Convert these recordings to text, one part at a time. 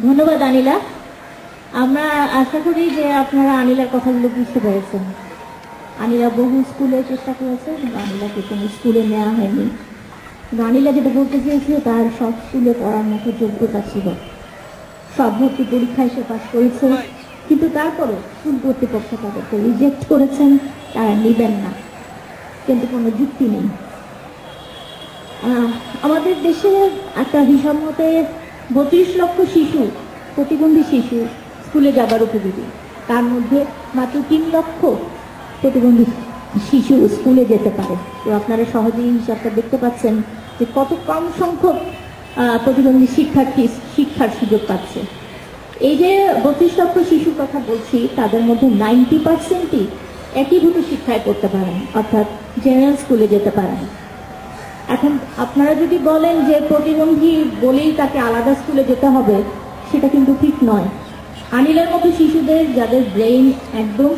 ধন্যবাদ আনিলা। আমরা আশা করি যে আপনারা আনিলার কথাগুলো বুঝতে পেরেছেন। আনিলা বহু স্কুলে চেষ্টা করেছে, কিন্তু আনিলাকে কোনো স্কুলে নেওয়া হয়নি। আনিলা যেটা বলতে চেয়েছিল, তার সব স্কুলে পড়ার মতো যোগ্যতা ছিল, সব ভর্তি পরীক্ষায় সে পাস করেছে, কিন্তু তারপরও স্কুল কর্তৃপক্ষ তাদেরকে রিজেক্ট করেছেন, তারা নেবেন না, কিন্তু কোনো যুক্তি নেই। আমাদের দেশে একটা হিসাব মতে 32 লক্ষ শিশু, প্রতিবন্ধী শিশু স্কুলে যাবার উপযোগী, তার মধ্যে মাত্র 3 লক্ষ প্রতিবন্ধী শিশু স্কুলে যেতে পারে। তো আপনারা সহজেই হিসাবটা দেখতে পাচ্ছেন যে কত কম সংখ্যক প্রতিবন্ধী শিক্ষার্থী শিক্ষার সুযোগ পাচ্ছে। এই যে 32 লক্ষ শিশুর কথা বলছি, তাদের মধ্যে 90%ই একীভূত শিক্ষায় পড়তে পারেন, অর্থাৎ জেনারেল স্কুলে যেতে পারেন। এখন আপনারা যদি বলেন যে প্রতিবন্ধী বলেই তাকে আলাদা স্কুলে যেতে হবে, সেটা কিন্তু ঠিক নয়। আনিলের মতো শিশুদের যাদের ব্রেইন একদম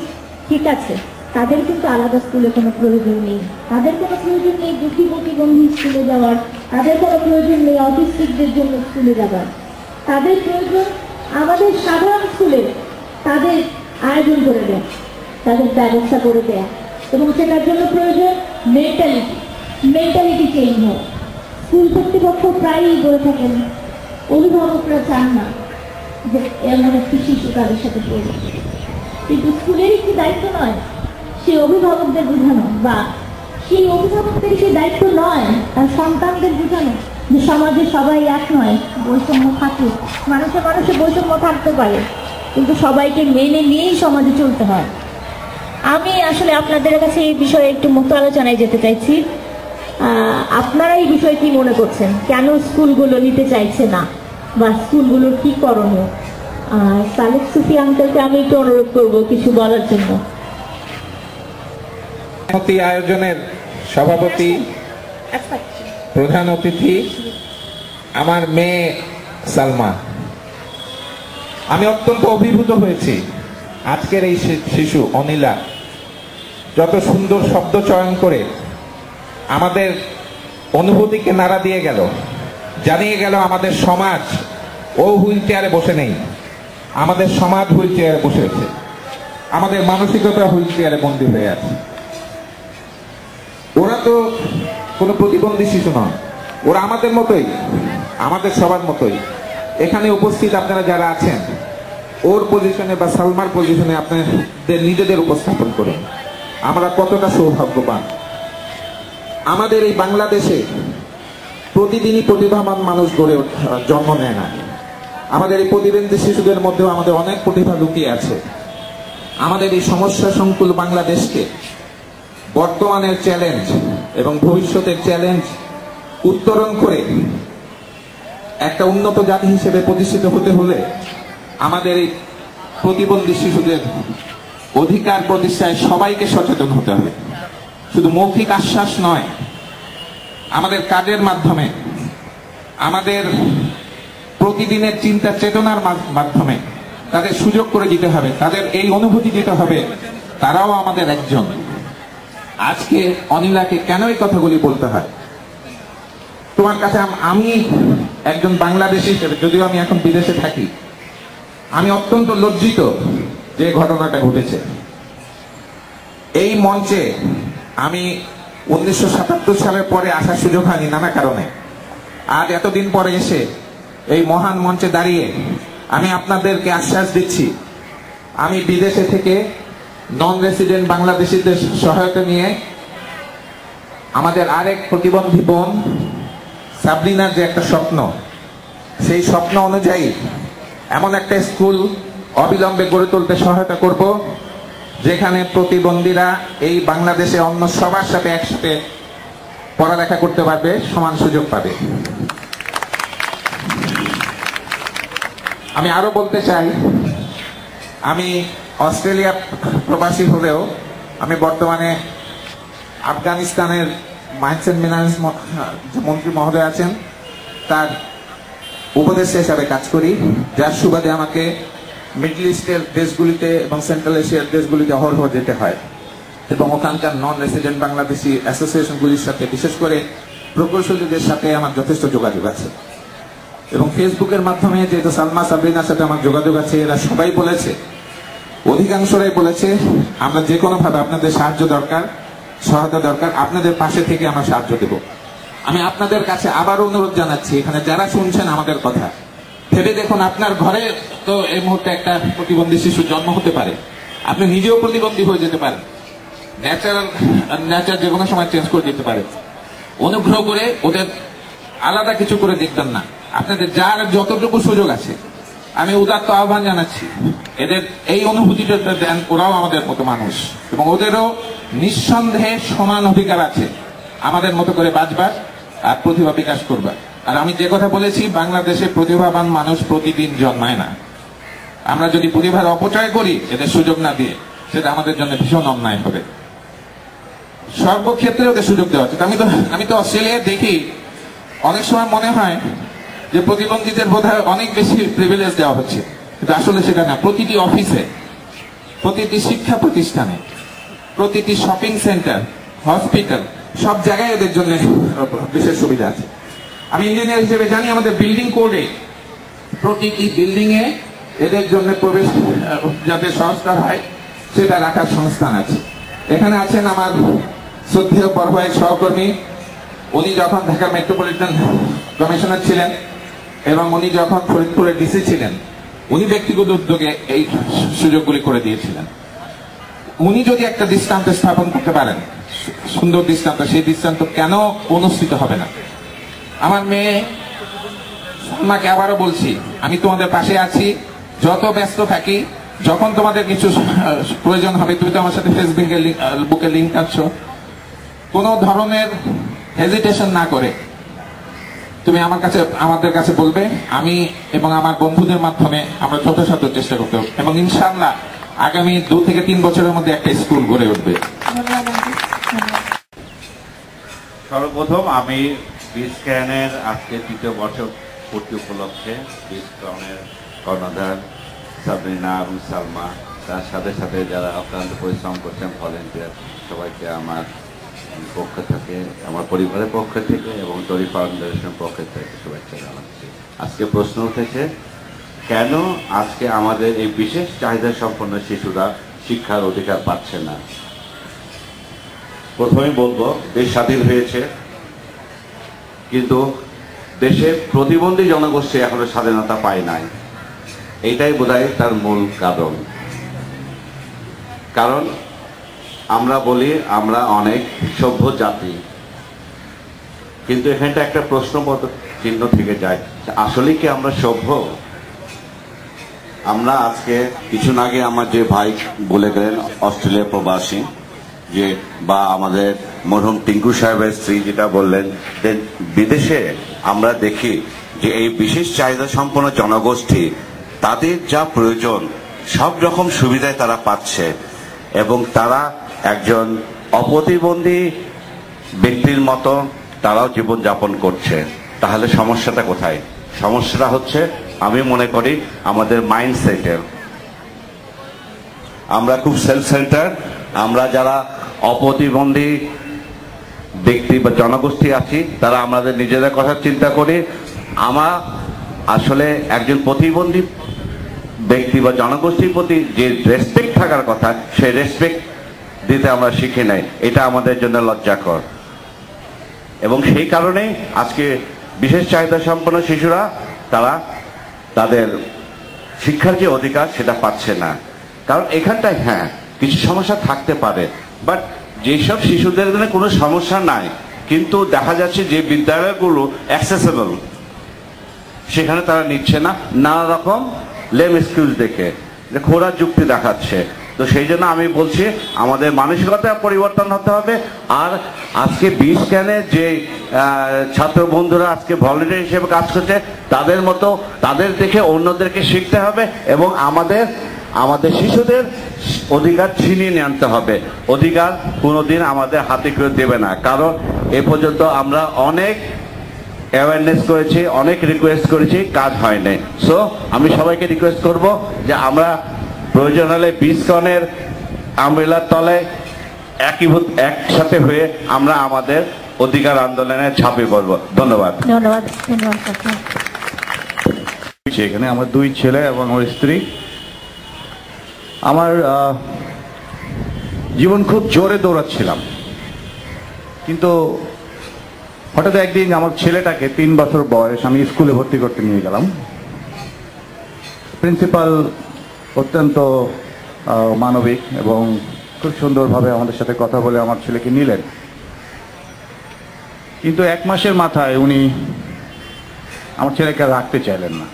ঠিক আছে, তাদের কিন্তু আলাদা স্কুলে কোনো প্রয়োজন নেই। তাদের কোনো প্রয়োজন নেই দুঃখী প্রতিবন্ধী স্কুলে যাওয়ার, তাদের কোনো প্রয়োজন নেই অটিস্টিকদের জন্য স্কুলে যাওয়ার। তাদের প্রয়োজন আমাদের সাধারণ স্কুলে তাদের আয়োজন করে দেয়, তাদের ব্যবস্থা করে দেয়া, এবং সেটার জন্য প্রয়োজন মেন্টালিটি চেঞ্জ হয়। স্কুল কর্তৃপক্ষ প্রায়ই বলে থাকেন, অভিভাবকরা চান না যে এমন একটি শিশু তাদের সাথে পড়বে, কিন্তু স্কুলের একটি দায়িত্ব নয় সেই অভিভাবকদের বোঝানো, বা সেই অভিভাবকদের সেই দায়িত্ব নয় তার সন্তানদের বোঝানো যে সমাজে সবাই এক নয়, বৈষম্য থাকে, মানুষে মানুষে বৈষম্য থাকতে পারে, কিন্তু সবাইকে মেনে নিয়েই সমাজে চলতে হয়। আমি আসলে আপনাদের কাছে এই বিষয়ে একটু মুক্ত আলোচনায় যেতে চাইছি। আপনারা এই বিষয়ে কি মনে করছেন? কেন স্কুলগুলো নিতে চাইছে না, বা স্কুলগুলোর কি করণীয়? সালেক সুফি আঙ্কেলকে আমি একটু অনুরোধ করবো কিছু বলার জন্য। আয়োজনের সভাপতি, প্রধান অতিথি আমার মেয়ে সালমা, আমি অত্যন্ত অভিভূত হয়েছি। আজকের এই শিশু অনিলা যত সুন্দর শব্দ চয়ন করে আমাদের অনুভূতিকে নাড়া দিয়ে গেল, জানিয়ে গেল আমাদের সমাজ ও হুইল চেয়ারে বসে নেই, আমাদের সমাজ হুইল চেয়ারে বসে আছে, আমাদের মানসিকতা হুইল চেয়ারে বন্দী হয়ে আছে। ওরা তো কোনো প্রতিবন্ধী শিশু নয়, ওরা আমাদের মতোই, আমাদের সবার মতোই। এখানে উপস্থিত আপনারা যারা আছেন, ওর পজিশনে বা সালমার পজিশনে আপনাদের নিজেদের উপস্থাপন করুন, আমরা কতটা সৌভাগ্যবান। আমাদের এই বাংলাদেশে প্রতিদিনই প্রতিভাবান মানুষ জন্ম নেয় না। আমাদের এই প্রতিবন্ধী শিশুদের মধ্যেও আমাদের অনেক প্রতিভা লুকিয়ে আছে। আমাদের এই সমস্যা সংকুল বাংলাদেশকে বর্তমানের চ্যালেঞ্জ এবং ভবিষ্যতের চ্যালেঞ্জ উত্তরণ করে একটা উন্নত জাতি হিসেবে প্রতিষ্ঠিত হতে হলে আমাদের এই প্রতিবন্ধী শিশুদের অধিকার প্রতিষ্ঠায় সবাইকে সচেতন হতে হবে। শুধু মৌখিক আশ্বাস নয়, আমাদের কাজের মাধ্যমে, আমাদের প্রতিদিনের চিন্তা চেতনার মাধ্যমে তাদের সুযোগ করে দিতে হবে, তাদের এই অনুভূতি দিতে হবে তারাও আমাদের একজন। আজকে অনিলাকে কেন এই কথাগুলি বলতে হয়? তোমার কাছে আমি একজন বাংলাদেশী হিসেবে, যদিও আমি এখন বিদেশে থাকি, আমি অত্যন্ত লজ্জিত যে ঘটনাটা ঘটেছে। এই মঞ্চে আমি 1977 সালের পরে আসার সুযোগ হয়নি নানা কারণে। আজ এতদিন পরে এসে এই মহান মঞ্চে দাঁড়িয়ে আমি আপনাদেরকে আশ্বাস দিচ্ছি, আমি বিদেশে থেকে নন রেসিডেন্ট বাংলাদেশিদের সহায়তা নিয়ে আমাদের আরেক প্রতিবন্ধী বোন সাবরিনার যে একটা স্বপ্ন, সেই স্বপ্ন অনুযায়ী এমন একটা স্কুল অবিলম্বে গড়ে তুলতে সহায়তা করব, যেখানে প্রতিবন্ধীরা এই বাংলাদেশে অন্য সবার সাথে একসাথে পড়ালেখা করতে পারবে, সমান সুযোগ পাবে। আমি আরো বলতে চাই, আমি অস্ট্রেলিয়া প্রবাসী হলেও আমি বর্তমানে আফগানিস্তানের মাইন্স এন্ড মিনারেলস মন্ত্রী মহোদয় আছেন, তার উপদেষ্টা হিসাবে কাজ করি, যার সুবাদে আমাকে মিডল ইস্টের দেশগুলিতে এবং সেন্ট্রাল এশিয়ার দেশগুলিতে অহরহ যেতে হয়, এবং ওখানকার নন রেসিডেন্ট বাংলাদেশি অ্যাসোসিয়েশনগুলির সাথে, বিশেষ করে প্রকৌশলীদের সাথে আমার যথেষ্ট যোগাযোগ আছে। এবং ফেসবুকের মাধ্যমে যেহেতু সালমা সাবরিনার সাথে আমার যোগাযোগ আছে, এরা সবাই বলেছে, অধিকাংশরাই বলেছে আমরা যে কোনো ভাবে আপনাদের সাহায্য দরকার, সহায়তা দরকার, আপনাদের পাশে থেকে আমরা সাহায্য দেব। আমি আপনাদের কাছে আবারও অনুরোধ জানাচ্ছি, এখানে যারা শুনছেন আমাদের কথা, ভেবে দেখুন আপনার ঘরে তো এই মুহূর্তে একটা প্রতিবন্ধী শিশু জন্ম হতে পারে, আপনি নিজেও প্রতিবন্ধী হয়ে যেতে পারেন, নেচার যে কোনো সময় চেঞ্জ করে দিতে পারে। অনুগ্রহ করে ওদের আলাদা কিছু করে দেখবেন না, আপনাদের যার যতটুকু সুযোগ আছে আমি উদাত্ত আহ্বান জানাচ্ছি, এদের এই অনুভূতিটা দেন, ওরাও আমাদের মতো মানুষ এবং ওদেরও নিঃসন্দেহে সমান অধিকার আছে আমাদের মতো করে বাঁচবার আর প্রতিভা বিকাশ করবার। আর আমি যে কথা বলেছি, বাংলাদেশে প্রতিভাবান মানুষ প্রতিদিন জন্মায় না। আমরা যদি প্রতিভার অপচয় করি এদের সুযোগ না দিয়ে, সেটা আমাদের জন্য ভীষণ অন্যায় হবে। সর্বক্ষেত্রে ওদের সুযোগ দেওয়া উচিত। আমি তো অস্ট্রেলিয়ায় দেখি, অনেক সময় মনে হয় যে প্রতিবন্ধীদের বোধহয় অনেক বেশি প্রিভিলেজ দেওয়া হচ্ছে, কিন্তু আসলে সেটা না। প্রতিটি অফিসে, প্রতিটি শিক্ষা প্রতিষ্ঠানে, প্রতিটি শপিং সেন্টার, হসপিটাল, সব জায়গায় এদের জন্য বিশেষ সুবিধা আছে। আমি ইঞ্জিনিয়ার হিসেবে জানি আমাদের বিল্ডিং কোডে প্রতিটি বিল্ডিং এ এদের জন্য প্রবেশ যাতে সহজতর হয় সেটা রাখার সংস্থান আছে। এখানে আছেন আমার শ্রদ্ধেয় বড়ভাই সহকর্মী, উনি যখন ঢাকা মেট্রোপলিটন কমিশনার ছিলেন এবং উনি যখন ফরিদপুরের ডিসি ছিলেন, উনি ব্যক্তিগত উদ্যোগে এই সুযোগগুলি করে দিয়েছিলেন। উনি যদি একটা দৃষ্টান্ত স্থাপন করতে পারেন, সুন্দর দৃষ্টান্ত, সেই দৃষ্টান্ত কেন অনুষ্ঠিত হবে না? আমার মেয়ে সালমাকে আবারও বলছি, আমি তোমাদের পাশে আছি, যত ব্যস্ত থাকি, যখন তোমাদের কিছু প্রয়োজন হবে, তুমি তো আমার সাথে ফেসবুকে লিঙ্ক আছো, কোনো ধরনের হেজিটেশন না করে তুমি আমাদের কাছে বলবে। আমি এবং আমার বন্ধুদের মাধ্যমে আমরা যথাসাধ্য চেষ্টা করতে হবে এবং ইনশাআল্লাহ আগামী 2 থেকে 3 বছরের মধ্যে একটা স্কুল গড়ে উঠবে। সর্বপ্রথম আমি বিস্ক্যানের আজকে 3য় বছর পূর্তি উপলক্ষে বিস্ক্যানের কর্ণধার সাবরিনা এবং সালমা, তার সাথে সাথে যারা অক্লান্ত পরিশ্রম করছেন ভলেন্টিয়ার, সবাইকে আমার পক্ষ থেকে, আমার পরিবারের পক্ষ থেকে এবং তরি ফাউন্ডেশনের পক্ষ থেকে শুভেচ্ছা জানাচ্ছি। আজকে প্রশ্ন উঠেছে, কেন আজকে আমাদের এই বিশেষ চাহিদা সম্পন্ন শিশুরা শিক্ষার অধিকার পাচ্ছে না? প্রথমেই বলবো, দেশ স্বাধীন হয়েছে, কিন্তু দেশে প্রতিবন্ধী জনগোষ্ঠী এখনো স্বাধীনতা পায় নাই। এইটাই বোধহয় তার মূল কারণ। কারণ আমরা বলি আমরা অনেক সভ্য জাতি, কিন্তু এখানটা একটা প্রশ্নবোধক চিহ্ন থেকে যায়, আসলে কি আমরা সভ্য? আমরা আজকে কিছুদিন আগে আমার যে ভাই বলে গেলেন অস্ট্রেলিয়া প্রবাসী, যে বা আমাদের মরহুম টিঙ্কু সাহেবের স্ত্রী যেটা বললেন, যে বিদেশে আমরা দেখি যে এই বিশেষ চাহিদা সম্পন্ন জনগোষ্ঠী তাদের যা প্রয়োজন সব রকম সুবিধায় তারা পাচ্ছে এবং তারা একজন অপ্রতিবন্ধী ব্যক্তির মতো তারাও জীবন যাপন করছে। তাহলে সমস্যাটা কোথায়? সমস্যাটা হচ্ছে, আমি মনে করি আমাদের মাইন্ডসেটের। আমরা খুব সেলফ সেন্টার, আমরা যারা অপ্রতিবন্ধী ব্যক্তি বা জনগোষ্ঠী আছি তারা আমাদের নিজেদের কথা চিন্তা করি। আমরা আসলে একজন প্রতিবন্ধী ব্যক্তি বা জনগোষ্ঠীর প্রতি যে রেসপেক্ট থাকার কথা, সেই রেসপেক্ট দিতে আমরা শিখি নাই। এটা আমাদের জন্য লজ্জাকর এবং সেই কারণেই আজকে বিশেষ চাহিদা সম্পন্ন শিশুরা তারা তাদের শিক্ষার যে অধিকার সেটা পাচ্ছে না। কারণ এখানটায় হ্যাঁ কিছু সমস্যা থাকতে পারে, বাট যেসব শিশুদের জন্য কোনো সমস্যা নাই, কিন্তু দেখা যাচ্ছে যে বিদ্যালয়গুলো অ্যাক্সেসেবল, সেখানে তারা নিচ্ছে না, নানা রকম লেম এক্সকিউজ দেখে, যে খোঁড়ার যুক্তি দেখাচ্ছে। তো সেই জন্য আমি বলছি আমাদের মানসিকতা পরিবর্তন হতে হবে। আর আজকে বিস্ক্যানের যে ছাত্র বন্ধুরা আজকে ভলেন্টিয়ার হিসেবে কাজ করছে, তাদের মতো তাদের দেখে অন্যদেরকে শিখতে হবে এবং আমাদের শিশুদের অধিকার ছিনিয়ে নিয়ে আনতে হবে। অধিকার কোনোদিন আমাদের হাতে কেউ দেবে না, কারণ এ পর্যন্ত আমরা অনেক অ্যাওয়ারনেস করেছি, অনেক রিকোয়েস্ট করেছি, কাজ হয় নাই। সো আমি সবাইকে রিকোয়েস্ট করব যে আমরা প্রয়োজন হলে বিস্ক্যানের আমব্রেলার তলায় একসাথে হয়ে আমরা আমাদের অধিকার আন্দোলনে ঝাঁপিয়ে পড়ব। ধন্যবাদ। ধন্যবাদ। এসেছি এখানে, আমার 2 ছেলে এবং আমার স্ত্রী। আমার জীবন খুব জোরে দৌড়াচ্ছিলাম, কিন্তু হঠাৎ একদিন আমার ছেলেটাকে 3 বছর বয়স আমি স্কুলে ভর্তি করতে নিয়ে গেলাম। প্রিন্সিপাল অত্যন্ত মানবিক এবং খুব সুন্দরভাবে আমাদের সাথে কথা বলে আমার ছেলেকে নিলেন, কিন্তু 1 মাসের মাথায় উনি আমার ছেলেকে রাখতে চাইলেন না,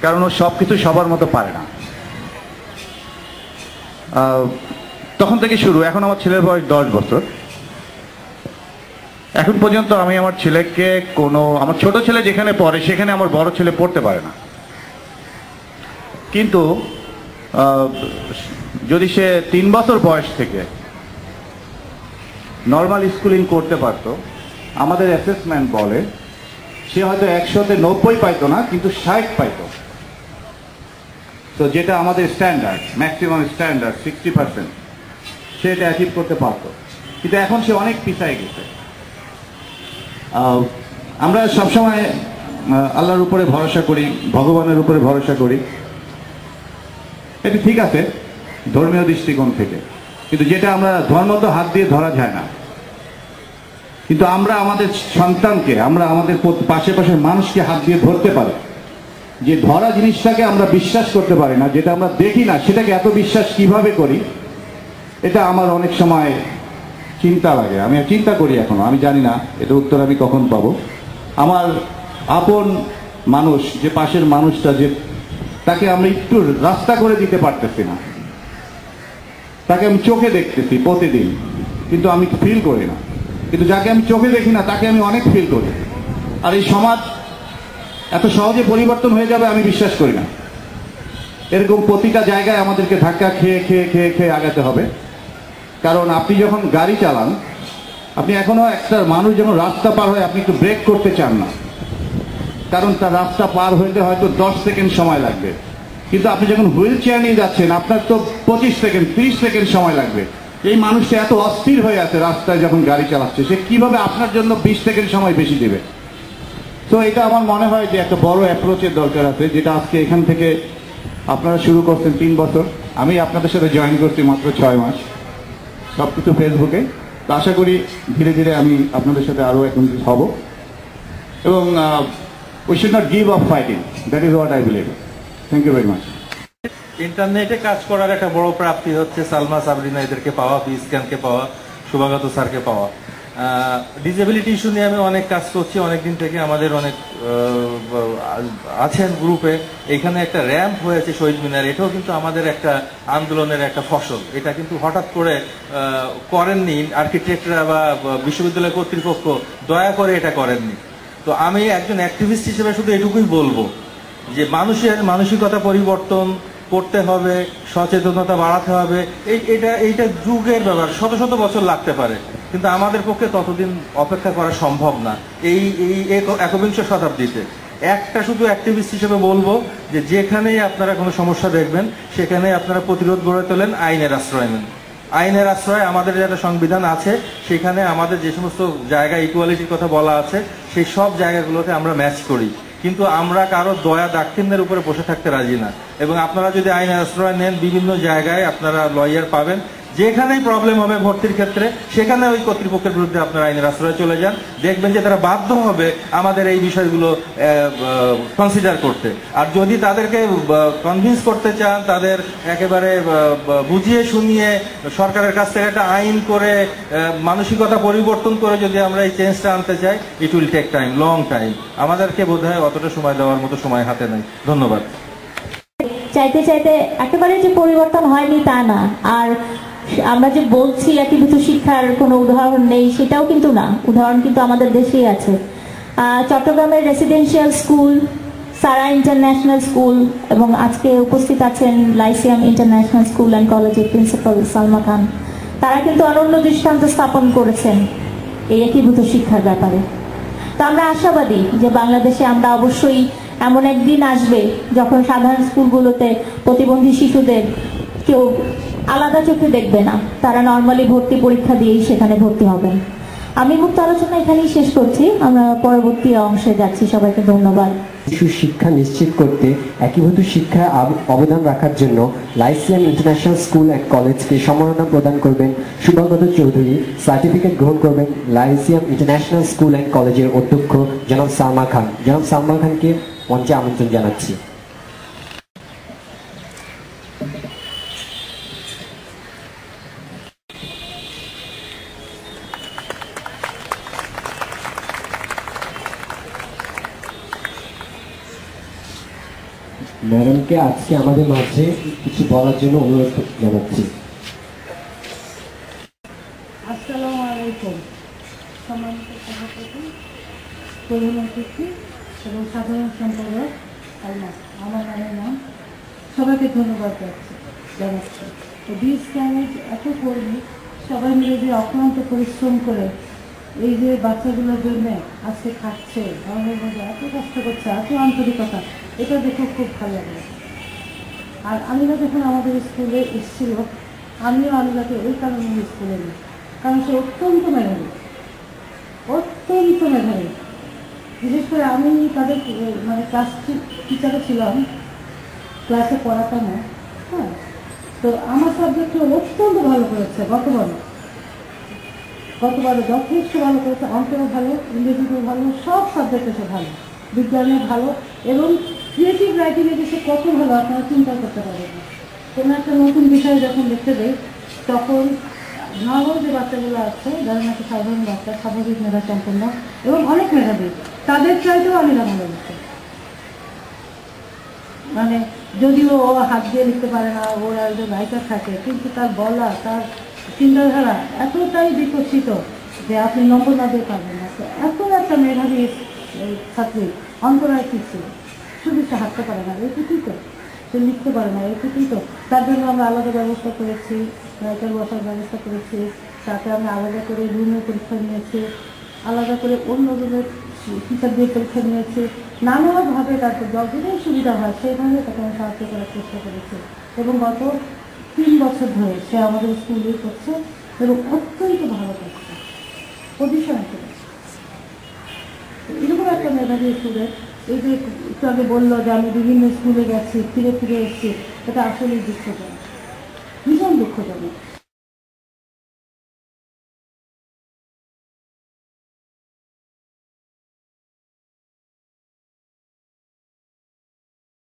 কারণ ও সব কিছু সবার মতো পারে না। তখন থেকে শুরু, এখন আমার ছেলের বয়স 10 বছর। এখন পর্যন্ত আমি আমার ছেলেকে আমার ছোট ছেলে যেখানে পড়ে সেখানে আমার বড় ছেলে পড়তে পারে না, কিন্তু যদি সে 3 বছর বয়স থেকে নর্মাল স্কুলিং করতে পারত, আমাদের অ্যাসেসমেন্ট বলে সে হয়তো 100-তে 90 পাইতো না, কিন্তু 60 পাইতো। তো যেটা আমাদের স্ট্যান্ডার্ড, ম্যাক্সিমাম স্ট্যান্ডার্ড 60%, সে এটা অ্যাচিভ করতে পারত, কিন্তু এখন সে অনেক পিছায় গেছে। আমরা সবসময় আল্লাহর উপরে ভরসা করি, ভগবানের উপরে ভরসা করি, এটা ঠিক আছে ধর্মীয় দৃষ্টিকোণ থেকে, কিন্তু যেটা আমরা ধর্ম তো হাত দিয়ে ধরা যায় না, কিন্তু আমরা আমাদের সন্তানকে, আমরা আমাদের পাশের মানুষকে হাত দিয়ে ধরতে পারি। যে ধরা জিনিসটাকে আমরা বিশ্বাস করতে পারি না, যেটা আমরা দেখি না সেটাকে এত বিশ্বাস কিভাবে করি, এটা আমার অনেক সময় চিন্তা লাগে। আমি চিন্তা করি এখনো, আমি জানি না এটা উত্তর আমি কখন পাবো। আমার আপন মানুষ, যে পাশের মানুষটা, যে তাকে আমরা একটু রাস্তা করে দিতে পারতেছি না, তাকে আমি চোখে দেখতেছি প্রতিদিন, কিন্তু আমি ফিল করি না। কিন্তু যাকে আমি চোখে দেখি না তাকে আমি অনেক ফিল করি। আর এই সমাজ এত সহজে পরিবর্তন হয়ে যাবে আমি বিশ্বাস করি না। এরকম প্রতিটা জায়গায় আমাদেরকে ধাক্কা খেয়ে খেয়ে খেয়ে খেয়ে আগাতে হবে। কারণ আপনি যখন গাড়ি চালান, আপনি এখনো একটা মানুষ যখন রাস্তা পার হয় আপনি একটু ব্রেক করতে চান না, কারণ তার রাস্তা পার হইতে হয়তো 10 সেকেন্ড সময় লাগবে, কিন্তু আপনি যখন হুইল চেয়ার নিয়ে যাচ্ছেন আপনার তো 25 সেকেন্ড 30 সেকেন্ড সময় লাগবে। এই মানুষটা এত অস্থির হয়ে আছে রাস্তায় যখন গাড়ি চালাচ্ছে, সে কিভাবে আপনার জন্য 20 সেকেন্ড সময় বেশি দেবে? তো এটা আমার মনে হয় যে একটা বড় অ্যাপ্রোচের দরকার আছে, যেটা আজকে এখান থেকে আপনারা শুরু করছেন 3 বছর, আমি আপনাদের সাথে জয়েন করছি মাত্র 6 মাস, সবকিছু ফেসবুকে। তো আশা করি ধীরে ধীরে আমি আপনাদের সাথে আরো একত্রিত হব, এবং we should not give up fighting, that is what I believe. Thank you very much. ইন্টারনেটে কাজ করার একটা বড় প্রাপ্তি হচ্ছে সালমা সাবরিনা এদেরকে পাওয়া, বিস্কানকে পাওয়া, শুভাগত স্যারকে পাওয়া। ডিসেবিলিটি ইস্যু নিয়ে আমি অনেক কাজ করছি অনেকদিন থেকে, আমাদের অনেক আছেন গ্রুপে। এখানে একটা র্যাম্প হয়েছে শহীদ মিনার, এটাও কিন্তু আমাদের একটা আন্দোলনের একটা ফসল। এটা কিন্তু হঠাৎ করে করেননি আর্কিটেক্টরা বা বিশ্ববিদ্যালয় কর্তৃপক্ষ, দয়া করে এটা করেননি। তো আমি একজন অ্যাক্টিভিস্ট হিসেবে শুধু এটুকুই বলবো যে মানুষের মানসিকতা পরিবর্তন করতে হবে, সচেতনতা বাড়াতে হবে। এইটা যুগের ব্যাপার, শত শত বছর লাগতে পারে, কিন্তু আমাদের পক্ষে ততদিন অপেক্ষা করা সম্ভব না এই 21 শতাব্দীতে। একটা শুধু অ্যাক্টিভিস্ট হিসেবে বলবো যে যেখানেই আপনারা কোনো সমস্যা দেখবেন সেখানে আপনারা প্রতিরোধ গড়ে তোলেন, আইনের আশ্রয় নেন। আইনের আশ্রয়, আমাদের যেটা সংবিধান আছে সেখানে আমাদের যে সমস্ত জায়গায় ইকুয়ালিটির কথা বলা আছে সেই সব জায়গাগুলোতে আমরা ম্যাচ করি, কিন্তু আমরা কারো দয়া দাক্ষিণ্যের উপরে বসে থাকতে রাজি না। এবং আপনারা যদি আইনের আশ্রয় নেন, বিভিন্ন জায়গায় আপনারা লয়ার পাবেন, যেখানেই প্রবলেম হবে ভর্তির ক্ষেত্রে সেখানে ওই কর্তৃপক্ষের বিরুদ্ধে আপনারা আইনের আশ্রয় চলে যান, দেখবেন যে তারা বাধ্য হবে আমাদের এই বিষয়গুলো কনসিডার করতে। আর যদি তাদেরকে কনভিন্স করতে চান, তাদের একেবারে বুঝিয়ে শুনিয়ে সরকারের কাছ থেকে একটা আইন করে মানসিকতা পরিবর্তন করে যদি আমরা এই চেঞ্জটা আনতে চাই, it will take time, long time. আমাদেরকে বোধহয় অতটা সময় দেওয়ার মতো সময় হাতে নেই। ধন্যবাদ। চাইতে চাইতে একেবারে যে পরিবর্তন হয়নি তা না, আর আমরা যে বলছি একীভূত শিক্ষার কোনো উদাহরণ নেই সেটাও কিন্তু না, উদাহরণ কিন্তু আমাদের দেশেই আছে। চট্টগ্রামের রেসিডেন্সিয়াল স্কুল, সারা ইন্টারন্যাশনাল স্কুল, এবং আজকে উপস্থিত আছেন লাইসিয়াম ইন্টারন্যাশনাল স্কুল অ্যান্ড কলেজের প্রিন্সিপাল সালমা খান, তারা কিন্তু অনন্য দৃষ্টান্ত স্থাপন করেছেন এই একীভূত শিক্ষার ব্যাপারে। তো আমরা আশাবাদী যে বাংলাদেশে আমরা অবশ্যই এমন একদিন আসবে যখন সাধারণ স্কুলগুলোতে প্রতিবন্ধী শিশুদের কেউ আলাদা চোখে দেখবে না, তারা নর্মালি ভর্তি পরীক্ষা দিয়েই সেখানে ভর্তি হবেন। আমি মুক্ত আলোচনা এখানেই শেষ করছি, আমরা পরবর্তী অংশে যাচ্ছি। সবাইকে ধন্যবাদ। শিশু শিক্ষা নিশ্চিত করতে একীভূত শিক্ষায় অবদান রাখার জন্য লাইসিয়াম ইন্টারন্যাশনাল স্কুল অ্যান্ড কলেজকে সম্মাননা প্রদান করবেন শুভাগত চৌধুরী। সার্টিফিকেট গ্রহণ করবেন লাইসিয়াম ইন্টারন্যাশনাল স্কুল অ্যান্ড কলেজের অধ্যক্ষ জনাব সালমা খান। জনাব সালমা খানকে মঞ্চে আমন্ত্রণ জানাচ্ছি। ম্যাডামকে আজকে আমাদের মাঝে কিছু বলার জন্য অনুরোধ জানাচ্ছি। আসসালামু আলাইকুম। সম্মানিত সভাপতি, প্রধান অতিথি এবং সাধারণ সম্পাদক আমার নাম, সবাইকে ধন্যবাদ জানাচ্ছি। বিএস ক্যামের এত কর্মী সবাই মিলে যে অক্লান্ত পরিশ্রম করে এই যে বাচ্চাগুলোর জন্য আজকে খাচ্ছে, আমাদের মধ্যে এত কষ্ট করছে, এত আন্তরিকতা, এটা দেখে খুব ভালো লাগে। আর আমিরা যখন আমাদের স্কুলে এসেছিল, আমিও আমিরাকে ওই কারণে স্কুলে নিই, কারণ সে অত্যন্ত মেধাবী, অত্যন্ত মেধাবী। বিশেষ করে আমি তাদের মানে ক্লাস টিচারে ছিলাম, ক্লাসে পড়াতাম। হ্যাঁ, তো আমার সাবজেক্টে অত্যন্ত ভালো করেছে। গতবারও যথেষ্ট ভালো করেছে, অঙ্কেও ভালো, ইংরেজিতেও ভালো, সব সাবজেক্টে সে ভালো, বিজ্ঞানে ভালো, এবং ক্রিয়েটিভ রাইটিংয়ে যে সে কত ভালো আপনারা চিন্তা করতে পারবেন না। কোনো একটা নতুন বিষয় যখন দেখতে দেয়, তখন নর্মাল যে বাচ্চাগুলো আছে, যারা নাকি সাধারণ বাচ্চা, স্বাভাবিক মেধা সম্পন্ন এবং অনেক মেধাবী, তাদের চাইতেও আমি ভালো লিখতে, মানে যদিও ও হাত দিয়ে লিখতে পারে না, ওর একজন রাইটার থাকে, কিন্তু তার বলা, তার চিন্তাধারা এতটাই বিকশিত যে আপনি নম্বর না দিয়ে পারবেন না। এত একটা মেধাবী ছাত্রী অন্তরায় কি ছিল, শুধু সে হাঁটতে পারে না, এইটুকুই তো, সে লিখতে পারে না, এইটুকুই তো। তার জন্য আমরা আলাদা ব্যবস্থা করেছি, রাইটার বসার ব্যবস্থা করেছি, তাতে আমরা আলাদা করে রুমের পরীক্ষা নিয়েছি, আলাদা করে অন্য রুমের টিচার দিয়ে পরীক্ষা নিয়েছি, নানাভাবে তাকে যতটাই সুবিধা হয় সেইভাবে তাকে আমি সাহায্য করার চেষ্টা করেছি। এবং গত 3 বছর ধরে সে আমাদের স্কুলে করছে এবং অত্যন্ত ভালো করছে, পজিশনে চলে। এরকম একটা মেধাবী স্টুডেন্ট, এই যে একটু আগে বললো যে আমি বিভিন্ন স্কুলে গেছি, ফিরে ফিরে এসেছি, এটা আসলেই দুঃখজনক, ভীষণ দুঃখজনক।